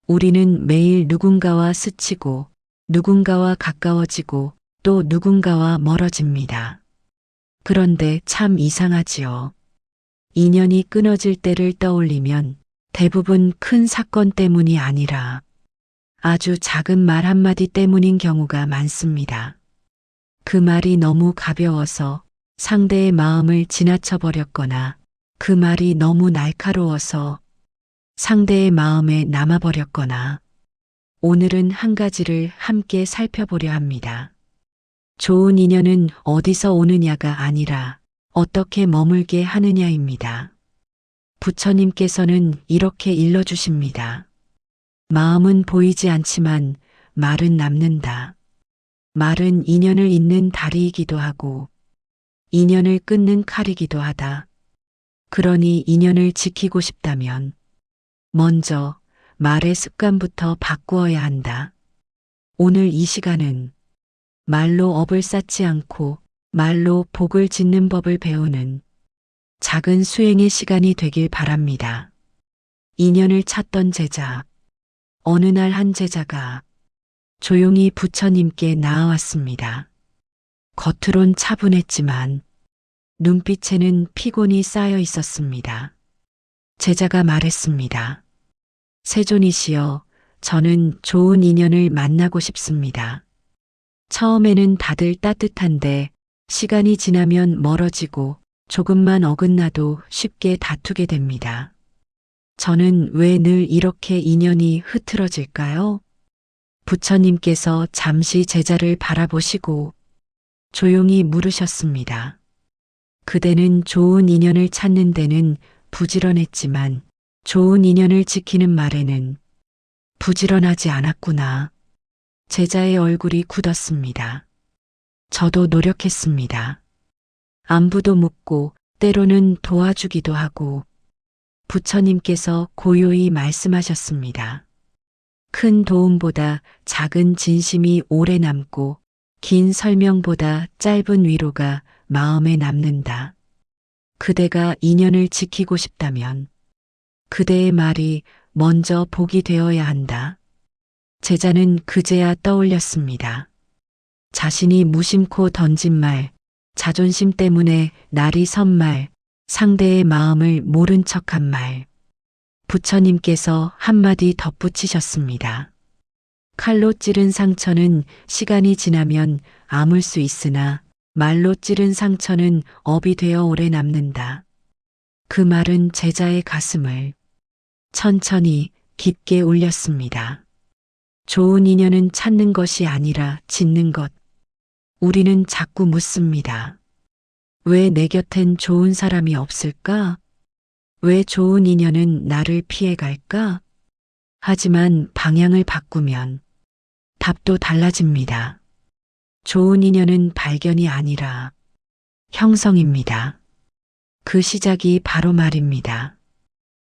우리는 매일 누군가와 스치고 누군가와 가까워지고 또 누군가와 멀어집니다. 그런데 참 이상하지요. 인연이 끊어질 때를 떠올리면 대부분 큰 사건 때문이 아니라 아주 작은 말 한마디 때문인 경우가 많습니다. 그 말이 너무 가벼워서 상대의 마음을 지나쳐 버렸거나 그 말이 너무 날카로워서 상대의 마음에 남아버렸거나 오늘은 한 가지를 함께 살펴보려 합니다. 좋은 인연은 어디서 오느냐가 아니라 어떻게 머물게 하느냐입니다. 부처님께서는 이렇게 일러주십니다. 마음은 보이지 않지만 말은 남는다. 말은 인연을 잇는 다리이기도 하고 인연을 끊는 칼이기도 하다. 그러니 인연을 지키고 싶다면 먼저 말의 습관부터 바꾸어야 한다. 오늘 이 시간은 말로 업을 쌓지 않고 말로 복을 짓는 법을 배우는 작은 수행의 시간이 되길 바랍니다. 인연을 찾던 제자. 어느 날 한 제자가 조용히 부처님께 나아왔습니다. 겉으론 차분했지만 눈빛에는 피곤이 쌓여 있었습니다. 제자가 말했습니다. 세존이시여, 저는 좋은 인연을 만나고 싶습니다. 처음에는 다들 따뜻한데 시간이 지나면 멀어지고 조금만 어긋나도 쉽게 다투게 됩니다. 저는 왜 늘 이렇게 인연이 흐트러질까요? 부처님께서 잠시 제자를 바라보시고 조용히 물으셨습니다. 그대는 좋은 인연을 찾는 데는 부지런했지만 좋은 인연을 지키는 말에는 부지런하지 않았구나. 제자의 얼굴이 굳었습니다. 저도 노력했습니다. 안부도 묻고 때로는 도와주기도 하고 부처님께서 고요히 말씀하셨습니다. 큰 도움보다 작은 진심이 오래 남고 긴 설명보다 짧은 위로가 마음에 남는다. 그대가 인연을 지키고 싶다면 그대의 말이 먼저 복이 되어야 한다. 제자는 그제야 떠올렸습니다. 자신이 무심코 던진 말, 자존심 때문에 날이 선 말, 상대의 마음을 모른 척한 말. 부처님께서 한마디 덧붙이셨습니다. 칼로 찌른 상처는 시간이 지나면 아물 수 있으나 말로 찌른 상처는 업이 되어 오래 남는다. 그 말은 제자의 가슴을 천천히 깊게 울렸습니다. 좋은 인연은 찾는 것이 아니라 짓는 것. 우리는 자꾸 묻습니다. 왜 내 곁엔 좋은 사람이 없을까? 왜 좋은 인연은 나를 피해갈까? 하지만 방향을 바꾸면 답도 달라집니다. 좋은 인연은 발견이 아니라 형성입니다. 그 시작이 바로 말입니다.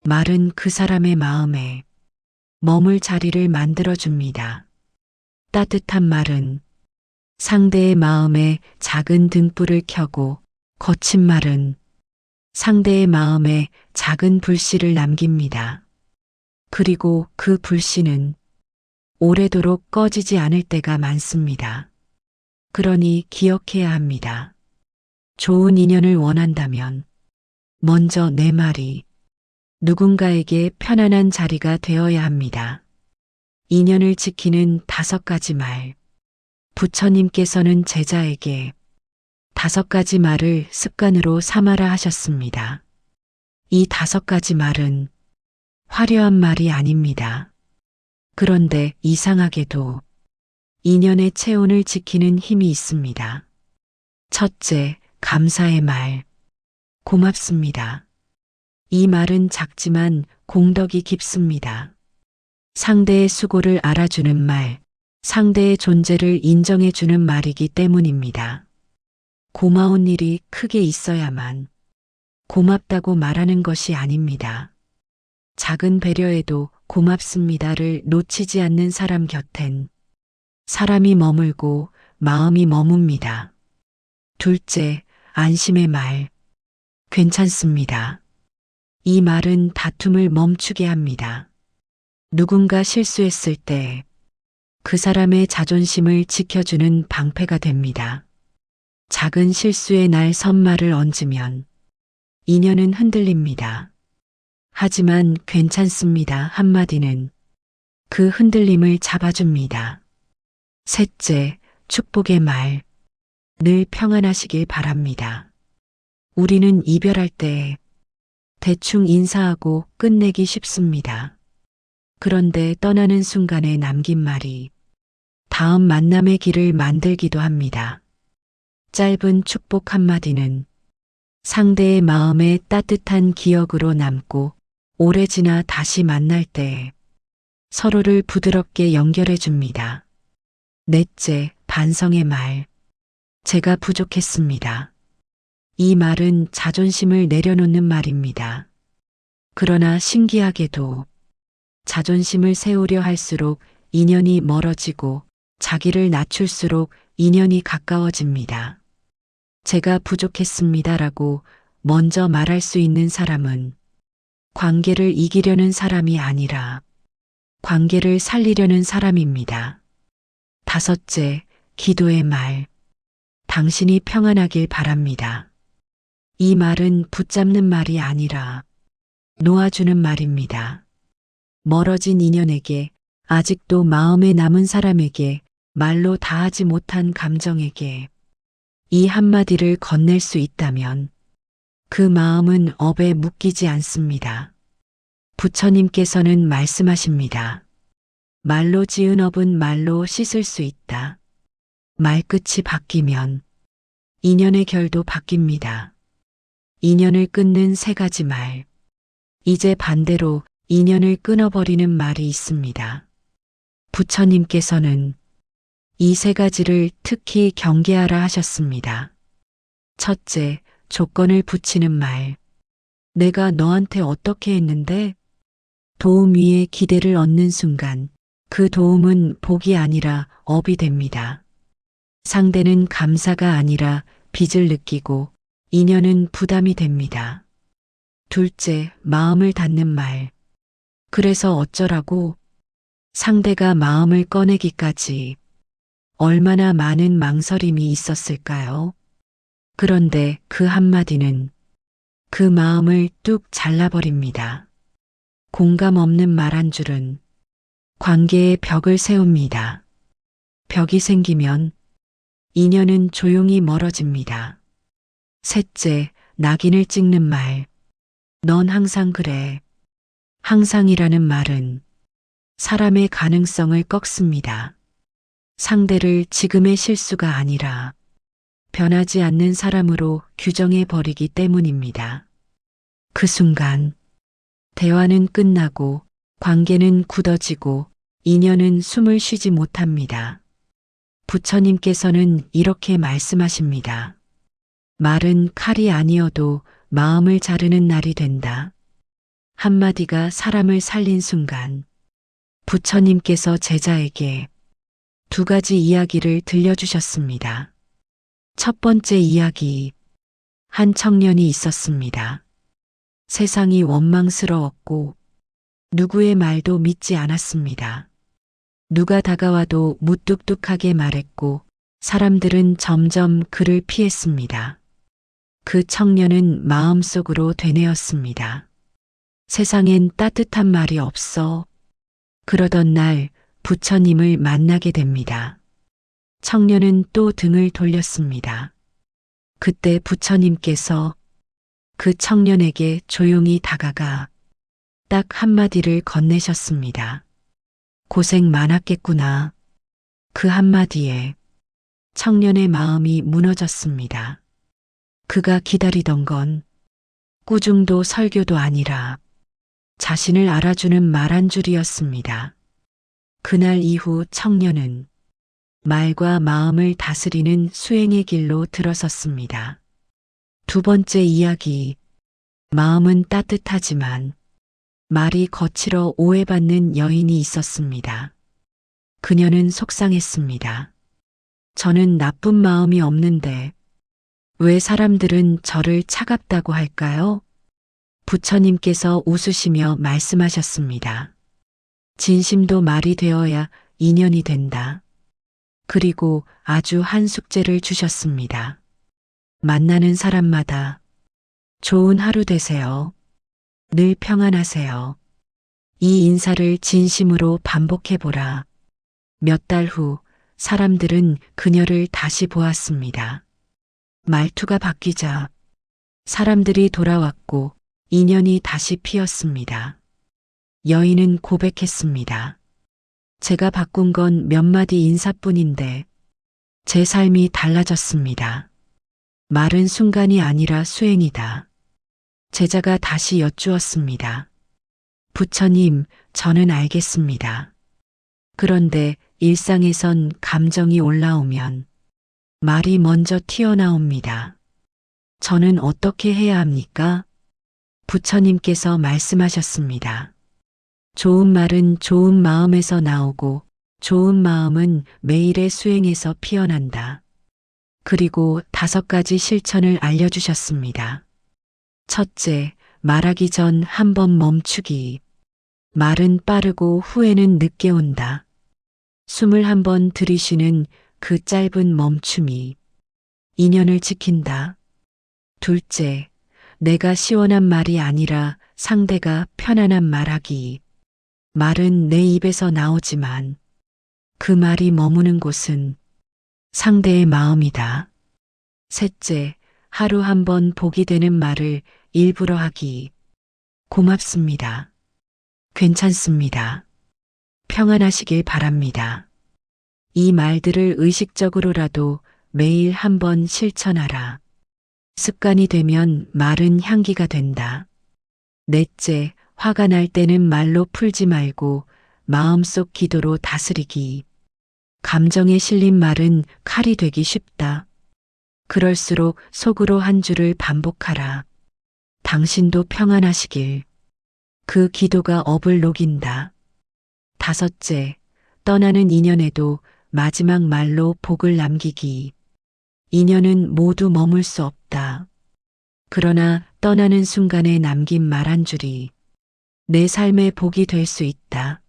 말은 그 사람의 마음에 머물 자리를 만들어줍니다. 따뜻한 말은 상대의 마음에 작은 등불을 켜고 거친 말은 상대의 마음에 작은 불씨를 남깁니다. 그리고 그 불씨는 오래도록 꺼지지 않을 때가 많습니다. 그러니 기억해야 합니다. 좋은 인연을 원한다면 먼저 내 말이 누군가에게 편안한 자리가 되어야 합니다. 인연을 지키는 5가지 말. 부처님께서는 제자에게 5가지 말을 습관으로 삼아라 하셨습니다. 이 5가지 말은 화려한 말이 아닙니다. 그런데 이상하게도 인연의 체온을 지키는 힘이 있습니다. 첫째, 감사의 말. 고맙습니다. 이 말은 작지만 공덕이 깊습니다. 상대의 수고를 알아주는 말, 상대의 존재를 인정해주는 말이기 때문입니다. 고마운 일이 크게 있어야만 고맙다고 말하는 것이 아닙니다. 작은 배려에도 고맙습니다를 놓치지 않는 사람 곁엔 사람이 머물고 마음이 머뭅니다. 둘째, 안심의 말. 괜찮습니다. 이 말은 다툼을 멈추게 합니다. 누군가 실수했을 때 그 사람의 자존심을 지켜주는 방패가 됩니다. 작은 실수에 날 선말을 얹으면 인연은 흔들립니다. 하지만 괜찮습니다 한마디는 그 흔들림을 잡아줍니다. 셋째, 축복의 말. 늘 평안하시길 바랍니다. 우리는 이별할 때 대충 인사하고 끝내기 쉽습니다. 그런데 떠나는 순간에 남긴 말이 다음 만남의 길을 만들기도 합니다. 짧은 축복 한마디는 상대의 마음에 따뜻한 기억으로 남고 오래 지나 다시 만날 때 서로를 부드럽게 연결해 줍니다. 넷째, 반성의 말. 제가 부족했습니다. 이 말은 자존심을 내려놓는 말입니다. 그러나 신기하게도 자존심을 세우려 할수록 인연이 멀어지고 자기를 낮출수록 인연이 가까워집니다. 제가 부족했습니다라고 먼저 말할 수 있는 사람은 관계를 이기려는 사람이 아니라 관계를 살리려는 사람입니다. 다섯째, 기도의 말. 당신이 평안하길 바랍니다. 이 말은 붙잡는 말이 아니라 놓아주는 말입니다. 멀어진 인연에게, 아직도 마음에 남은 사람에게, 말로 다하지 못한 감정에게 이 한마디를 건넬 수 있다면 그 마음은 업에 묶이지 않습니다. 부처님께서는 말씀하십니다. 말로 지은 업은 말로 씻을 수 있다. 말끝이 바뀌면 인연의 결도 바뀝니다. 인연을 끊는 세 가지 말. 이제 반대로 인연을 끊어버리는 말이 있습니다. 부처님께서는 이 세 가지를 특히 경계하라 하셨습니다. 첫째, 조건을 붙이는 말. 내가 너한테 어떻게 했는데? 도움 위에 기대를 얻는 순간 그 도움은 복이 아니라 업이 됩니다. 상대는 감사가 아니라 빚을 느끼고 인연은 부담이 됩니다. 둘째, 마음을 닫는 말. 그래서 어쩌라고? 상대가 마음을 꺼내기까지 얼마나 많은 망설임이 있었을까요? 그런데 그 한마디는 그 마음을 뚝 잘라버립니다. 공감 없는 말 한 줄은 관계에 벽을 세웁니다. 벽이 생기면 인연은 조용히 멀어집니다. 셋째, 낙인을 찍는 말. 넌 항상 그래. 항상이라는 말은 사람의 가능성을 꺾습니다. 상대를 지금의 실수가 아니라 변하지 않는 사람으로 규정해 버리기 때문입니다. 그 순간 대화는 끝나고 관계는 굳어지고 인연은 숨을 쉬지 못합니다. 부처님께서는 이렇게 말씀하십니다. 말은 칼이 아니어도 마음을 자르는 날이 된다. 한마디가 사람을 살린 순간 부처님께서 제자에게 두 가지 이야기를 들려주셨습니다. 첫 번째 이야기, 한 청년이 있었습니다. 세상이 원망스러웠고 누구의 말도 믿지 않았습니다. 누가 다가와도 무뚝뚝하게 말했고 사람들은 점점 그를 피했습니다. 그 청년은 마음속으로 되뇌었습니다. 세상엔 따뜻한 말이 없어. 그러던 날 부처님을 만나게 됩니다. 청년은 또 등을 돌렸습니다. 그때 부처님께서 그 청년에게 조용히 다가가 딱 한마디를 건네셨습니다. 고생 많았겠구나. 그 한마디에 청년의 마음이 무너졌습니다. 그가 기다리던 건 꾸중도 설교도 아니라 자신을 알아주는 말 한 줄이었습니다. 그날 이후 청년은 말과 마음을 다스리는 수행의 길로 들어섰습니다. 두 번째 이야기, 마음은 따뜻하지만 말이 거칠어 오해받는 여인이 있었습니다. 그녀는 속상했습니다. 저는 나쁜 마음이 없는데 왜 사람들은 저를 차갑다고 할까요? 부처님께서 웃으시며 말씀하셨습니다. 진심도 말이 되어야 인연이 된다. 그리고 아주 한 숙제를 주셨습니다. 만나는 사람마다 좋은 하루 되세요. 늘 평안하세요. 이 인사를 진심으로 반복해보라. 몇 달 후 사람들은 그녀를 다시 보았습니다. 말투가 바뀌자 사람들이 돌아왔고 인연이 다시 피었습니다. 여인은 고백했습니다. 제가 바꾼 건 몇 마디 인사뿐인데 제 삶이 달라졌습니다. 말은 순간이 아니라 수행이다. 제자가 다시 여쭈었습니다. 부처님, 저는 알겠습니다. 그런데 일상에선 감정이 올라오면 말이 먼저 튀어나옵니다. 저는 어떻게 해야 합니까? 부처님께서 말씀하셨습니다. 좋은 말은 좋은 마음에서 나오고 좋은 마음은 매일의 수행에서 피어난다. 그리고 5가지 실천을 알려주셨습니다. 첫째, 말하기 전 한 번 멈추기. 말은 빠르고 후회는 늦게 온다. 숨을 한 번 들이쉬는 그 짧은 멈춤이 인연을 지킨다. 둘째, 내가 시원한 말이 아니라 상대가 편안한 말하기. 말은 내 입에서 나오지만 그 말이 머무는 곳은 상대의 마음이다. 셋째, 하루 한 번 복이 되는 말을 일부러 하기. 고맙습니다. 괜찮습니다. 평안하시길 바랍니다. 이 말들을 의식적으로라도 매일 한 번 실천하라. 습관이 되면 말은 향기가 된다. 넷째, 화가 날 때는 말로 풀지 말고 마음속 기도로 다스리기. 감정에 실린 말은 칼이 되기 쉽다. 그럴수록 속으로 한 줄을 반복하라. 당신도 평안하시길. 그 기도가 업을 녹인다. 다섯째, 떠나는 인연에도 마지막 말로 복을 남기기. 인연은 모두 머물 수 없다. 그러나 떠나는 순간에 남긴 말 한 줄이 내 삶의 복이 될 수 있다.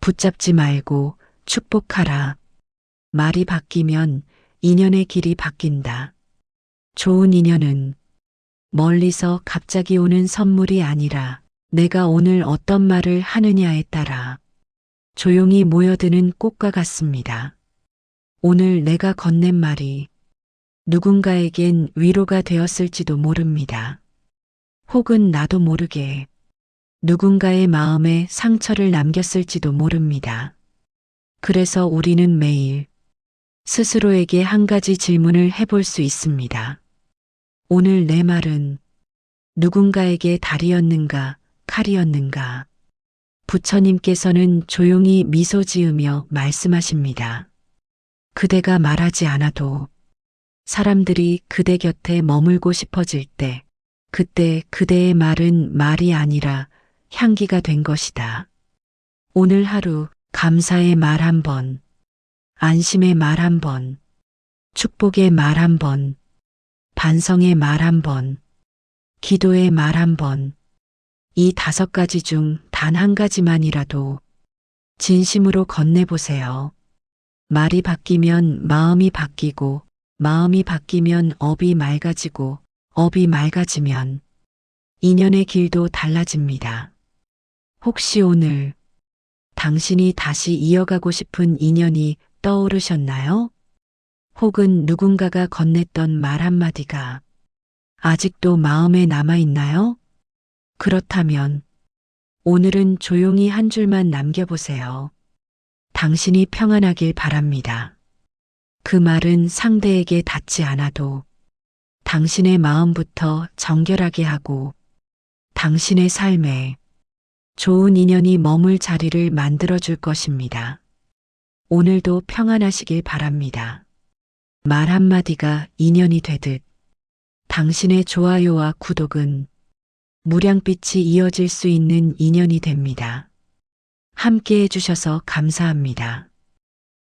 붙잡지 말고 축복하라. 말이 바뀌면 인연의 길이 바뀐다. 좋은 인연은 멀리서 갑자기 오는 선물이 아니라 내가 오늘 어떤 말을 하느냐에 따라 조용히 모여드는 꽃과 같습니다. 오늘 내가 건넨 말이 누군가에겐 위로가 되었을지도 모릅니다. 혹은 나도 모르게 누군가의 마음에 상처를 남겼을지도 모릅니다. 그래서 우리는 매일 스스로에게 한 가지 질문을 해볼 수 있습니다. 오늘 내 말은 누군가에게 달이었는가, 칼이었는가? 부처님께서는 조용히 미소 지으며 말씀하십니다. 그대가 말하지 않아도 사람들이 그대 곁에 머물고 싶어질 때, 그때 그대의 말은 말이 아니라 향기가 된 것이다. 오늘 하루 감사의 말 한 번, 안심의 말 한 번, 축복의 말 한 번, 반성의 말 한 번, 기도의 말 한 번, 이 5가지 중 단 한 가지만이라도 진심으로 건네보세요. 말이 바뀌면 마음이 바뀌고, 마음이 바뀌면 업이 맑아지고, 업이 맑아지면 인연의 길도 달라집니다. 혹시 오늘 당신이 다시 이어가고 싶은 인연이 떠오르셨나요? 혹은 누군가가 건넸던 말 한마디가 아직도 마음에 남아있나요? 그렇다면 오늘은 조용히 한 줄만 남겨보세요. 당신이 평안하길 바랍니다. 그 말은 상대에게 닿지 않아도 당신의 마음부터 정결하게 하고 당신의 삶에 좋은 인연이 머물 자리를 만들어줄 것입니다. 오늘도 평안하시길 바랍니다. 말 한마디가 인연이 되듯 당신의 좋아요와 구독은 무량빛이 이어질 수 있는 인연이 됩니다. 함께 해주셔서 감사합니다.